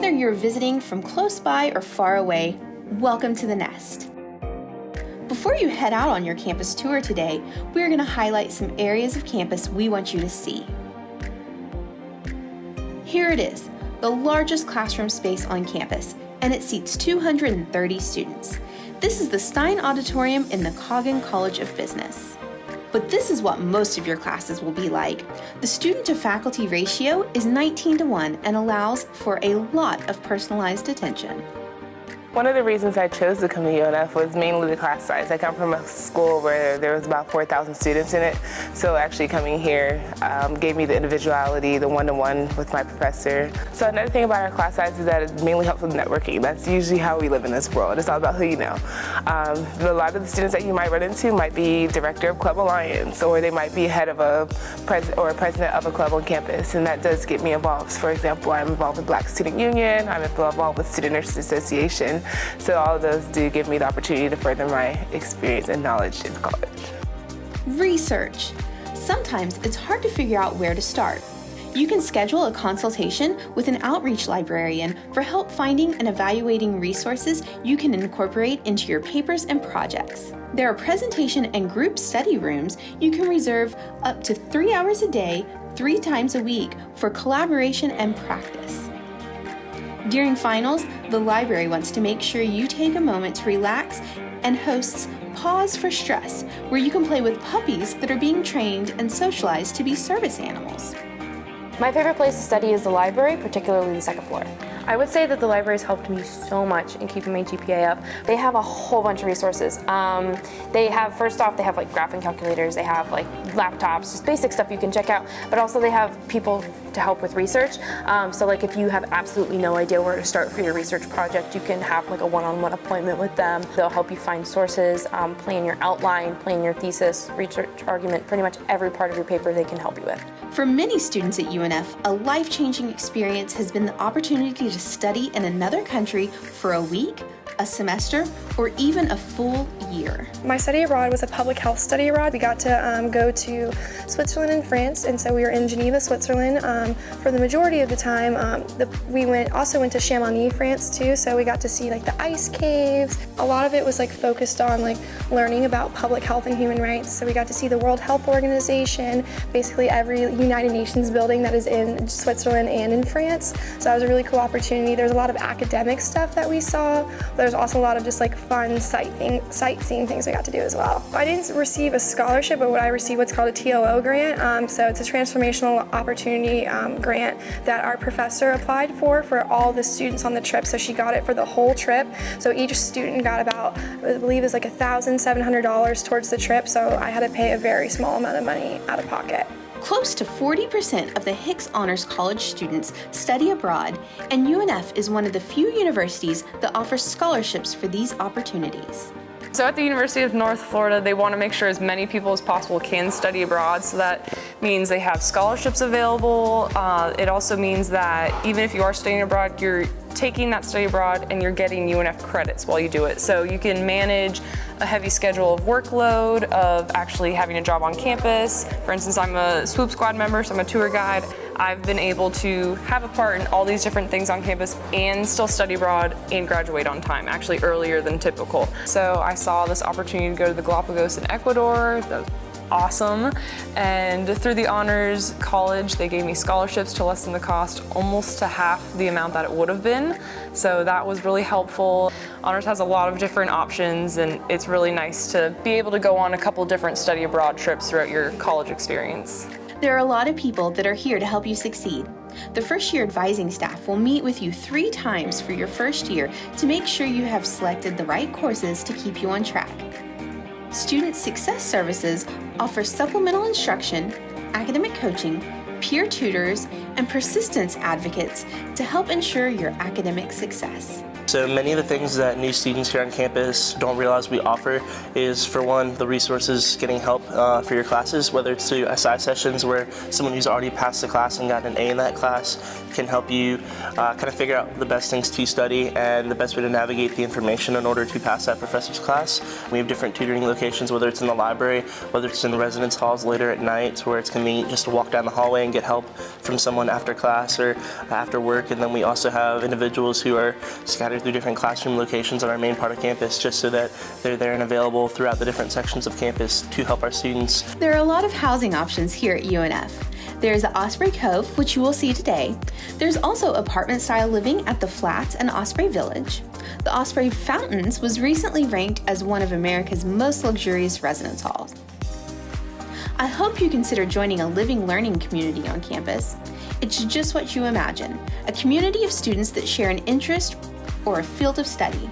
Whether you're visiting from close by or far away, welcome to the Nest. Before you head out on your campus tour today, we're going to highlight some areas of campus we want you to see. Here it is, the largest classroom space on campus, and it seats 230 students. This is the Stein Auditorium in the Coggin College of Business. But this is what most of your classes will be like. The student-to-faculty ratio is 19:1 and allows for a lot of personalized attention. One of the reasons I chose to come to UNF was mainly the class size. I come from a school where there was about 4,000 students in it, so actually coming here gave me the individuality, the one-to-one with my professor. So another thing about our class size is that it mainly helps with networking. That's usually how we live in this world. It's all about who you know. A lot of the students that you might run into might be director of Club Alliance, or they might be head of a president of a club on campus, and that does get me involved. For example, I'm involved with Black Student Union, I'm involved with Student Nurses Association. So all of those do give me the opportunity to further my experience and knowledge in college. Research. Sometimes it's hard to figure out where to start. You can schedule a consultation with an outreach librarian for help finding and evaluating resources you can incorporate into your papers and projects. There are presentation and group study rooms you can reserve up to 3 hours a day, 3 times a week for collaboration and practice. During finals, the library wants to make sure you take a moment to relax and hosts Pause for Stress, where you can play with puppies that are being trained and socialized to be service animals. My favorite place to study is the library, particularly the second floor. I would say that the library has helped me so much in keeping my GPA up. They have a whole bunch of resources. First off, they have like graphing calculators, they have like laptops, just basic stuff you can check out, but also they have people to help with research. So like if you have absolutely no idea where to start for your research project, you can have like a one-on-one appointment with them. They'll help you find sources, plan your outline, plan your thesis, research argument, pretty much every part of your paper they can help you with. For many students at UNF, a life-changing experience has been the opportunity to study in another country for a week, a semester, or even a full year. My study abroad was a public health study abroad. We got to go to Switzerland and France, and so we were in Geneva, Switzerland for the majority of the time. We also went to Chamonix, France too, so we got to see like the ice caves. A lot of it was like focused on like learning about public health and human rights. So we got to see the World Health Organization, basically every United Nations building that is in Switzerland and in France. So that was a really cool opportunity. There's a lot of academic stuff that we saw. There's also a lot of just like fun sightseeing things we got to do as well. I didn't receive a scholarship, but I received what's called a TOO grant. So it's a transformational opportunity grant that our professor applied for all the students on the trip. So she got it for the whole trip. So each student got about, I believe it was like $1,700 towards the trip. So I had to pay a very small amount of money out of pocket. Close to 40% of the Hicks Honors College students study abroad, and UNF is one of the few universities that offers scholarships for these opportunities. So at the University of North Florida, they want to make sure as many people as possible can study abroad, so that means they have scholarships available. It also means that even if you are studying abroad, you're taking that study abroad and you're getting UNF credits while you do it. So you can manage a heavy schedule of workload, of actually having a job on campus. For instance, I'm a swoop squad member, so I'm a tour guide. I've been able to have a part in all these different things on campus and still study abroad and graduate on time, actually earlier than typical. So I saw this opportunity to go to the Galapagos in Ecuador. That was awesome. And through the Honors College, they gave me scholarships to less than the cost, almost to half the amount that it would have been. So that was really helpful. Honors has a lot of different options, and it's really nice to be able to go on a couple different study abroad trips throughout your college experience. There are a lot of people that are here to help you succeed. The first year advising staff will meet with you 3 times for your first year to make sure you have selected the right courses to keep you on track. Student Success Services offers supplemental instruction, academic coaching, peer tutors, and persistence advocates to help ensure your academic success. So many of the things that new students here on campus don't realize we offer is, for one, the resources getting help for your classes, whether it's through SI sessions where someone who's already passed the class and got an A in that class can help you kind of figure out the best things to study and the best way to navigate the information in order to pass that professor's class. We have different tutoring locations, whether it's in the library, whether it's in residence halls later at night where it's convenient just to walk down the hallway and get help from someone after class or after work. And then we also have individuals who are scattered through different classroom locations on our main part of campus, just so that they're there and available throughout the different sections of campus to help our students. There are a lot of housing options here at UNF. There's the Osprey Cove, which you will see today. There's also apartment-style living at the Flats and Osprey Village. The Osprey Fountains was recently ranked as one of America's most luxurious residence halls. I hope you consider joining a living learning community on campus. It's just what you imagine, a community of students that share an interest or a field of study.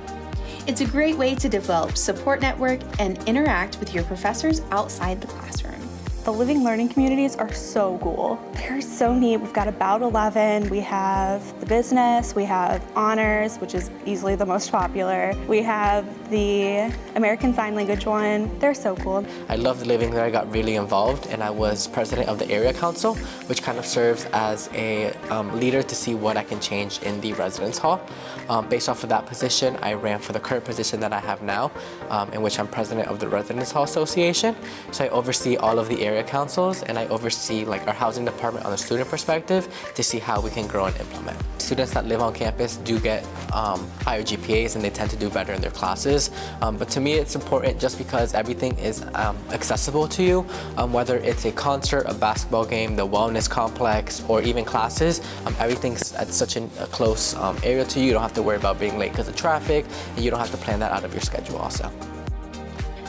It's a great way to develop support network and interact with your professors outside the classroom. The living learning communities are so cool. They're so neat. We've got About 11, we have the business, we have honors, which is easily the most popular. We have the American Sign Language one. They're so cool. I loved living there. I got really involved, and I was president of the area council, which kind of serves as a leader to see what I can change in the residence hall. Based off of that position, I ran for the current position that I have now, in which I'm president of the Residence Hall Association. So I oversee all of the area councils, and I oversee like our housing department on the student perspective to see how we can grow and implement. Students that live on campus do get higher GPAs, and they tend to do better in their classes. But to me, it's important just because everything is accessible to you, whether it's a concert, a basketball game, the wellness complex, or even classes. Everything's at such a close area to you. You don't have to worry about being late because of traffic, and you don't have to plan that out of your schedule also.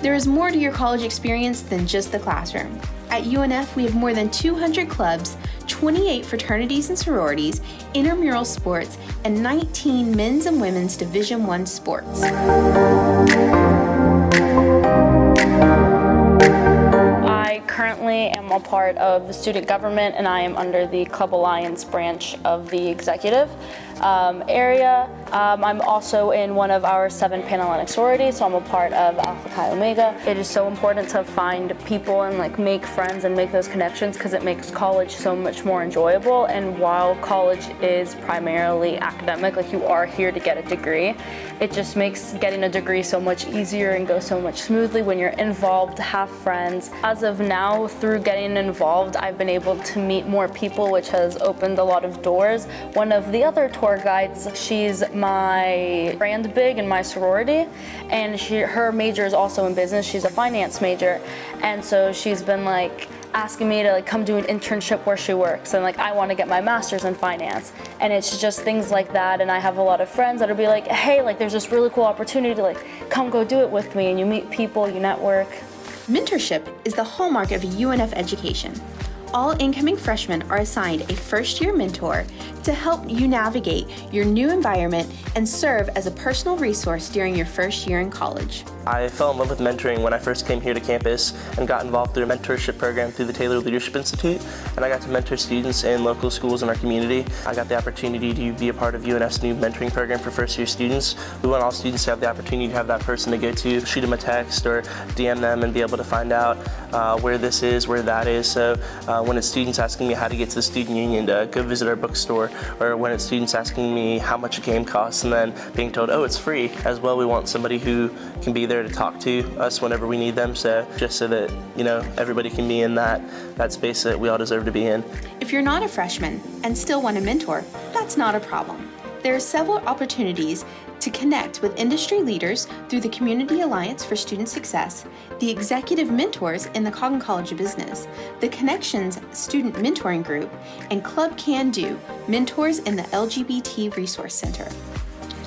There is more to your college experience than just the classroom. At UNF, we have more than 200 clubs, 28 fraternities and sororities, intramural sports, and 19 men's and women's Division I sports. I currently am a part of the student government, and I am under the Club Alliance branch of the executive area. I'm also in one of our 7 Panhellenic sororities, so I'm a part of Alpha Chi Omega. It is so important to find people and like make friends and make those connections, because it makes college so much more enjoyable. And while college is primarily academic, like you are here to get a degree, it just makes getting a degree so much easier and go so much smoothly when you're involved, have friends. As of now, through getting involved, I've been able to meet more people, which has opened a lot of doors. One of the other tour guides, she's my brand big in my sorority, and her major is also in business. She's a finance major, and so she's been like asking me to like come do an internship where she works, and like I want to get my master's in finance. And it's just things like that. And I have a lot of friends that'll be like, hey, like there's this really cool opportunity to like come go do it with me, and you meet people, you network. Mentorship is the hallmark of UNF education. All incoming freshmen are assigned a first-year mentor to help you navigate your new environment and serve as a personal resource during your first year in college. I fell in love with mentoring when I first came here to campus and got involved through a mentorship program through the Taylor Leadership Institute, and I got to mentor students in local schools in our community. I got the opportunity to be a part of UNF's new mentoring program for first-year students. We want all students to have the opportunity to have that person to go to, shoot them a text or DM them and be able to find out where this is, where that is. So when it's students asking me how to get to the student union to go visit our bookstore, or when it's students asking me how much a game costs and then being told, oh, it's free as well, we want somebody who can be there to talk to us whenever we need them, so just so that, you know, everybody can be in that space that we all deserve to be in. If you're not a freshman and still want a mentor, that's not a problem. There are several opportunities to connect with industry leaders through the Community Alliance for Student Success, the Executive Mentors in the Coggan College of Business, the Connections Student Mentoring Group, and Club Can Do, mentors in the LGBT Resource Center.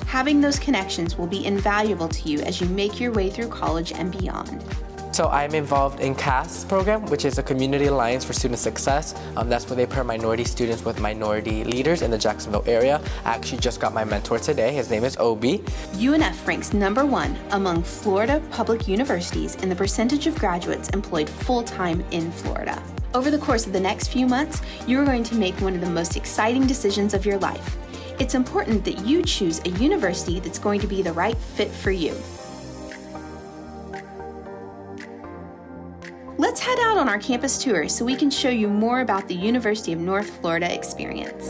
Having those connections will be invaluable to you as you make your way through college and beyond. So I'm involved in CAS program, which is a Community Alliance for Student Success. That's where they pair minority students with minority leaders in the Jacksonville area. I actually just got my mentor today. His name is Obi. UNF ranks #1 among Florida public universities in the percentage of graduates employed full-time in Florida. Over the course of the next few months, you are going to make one of the most exciting decisions of your life. It's important that you choose a university that's going to be the right fit for you. Let's head out on our campus tour so we can show you more about the University of North Florida experience.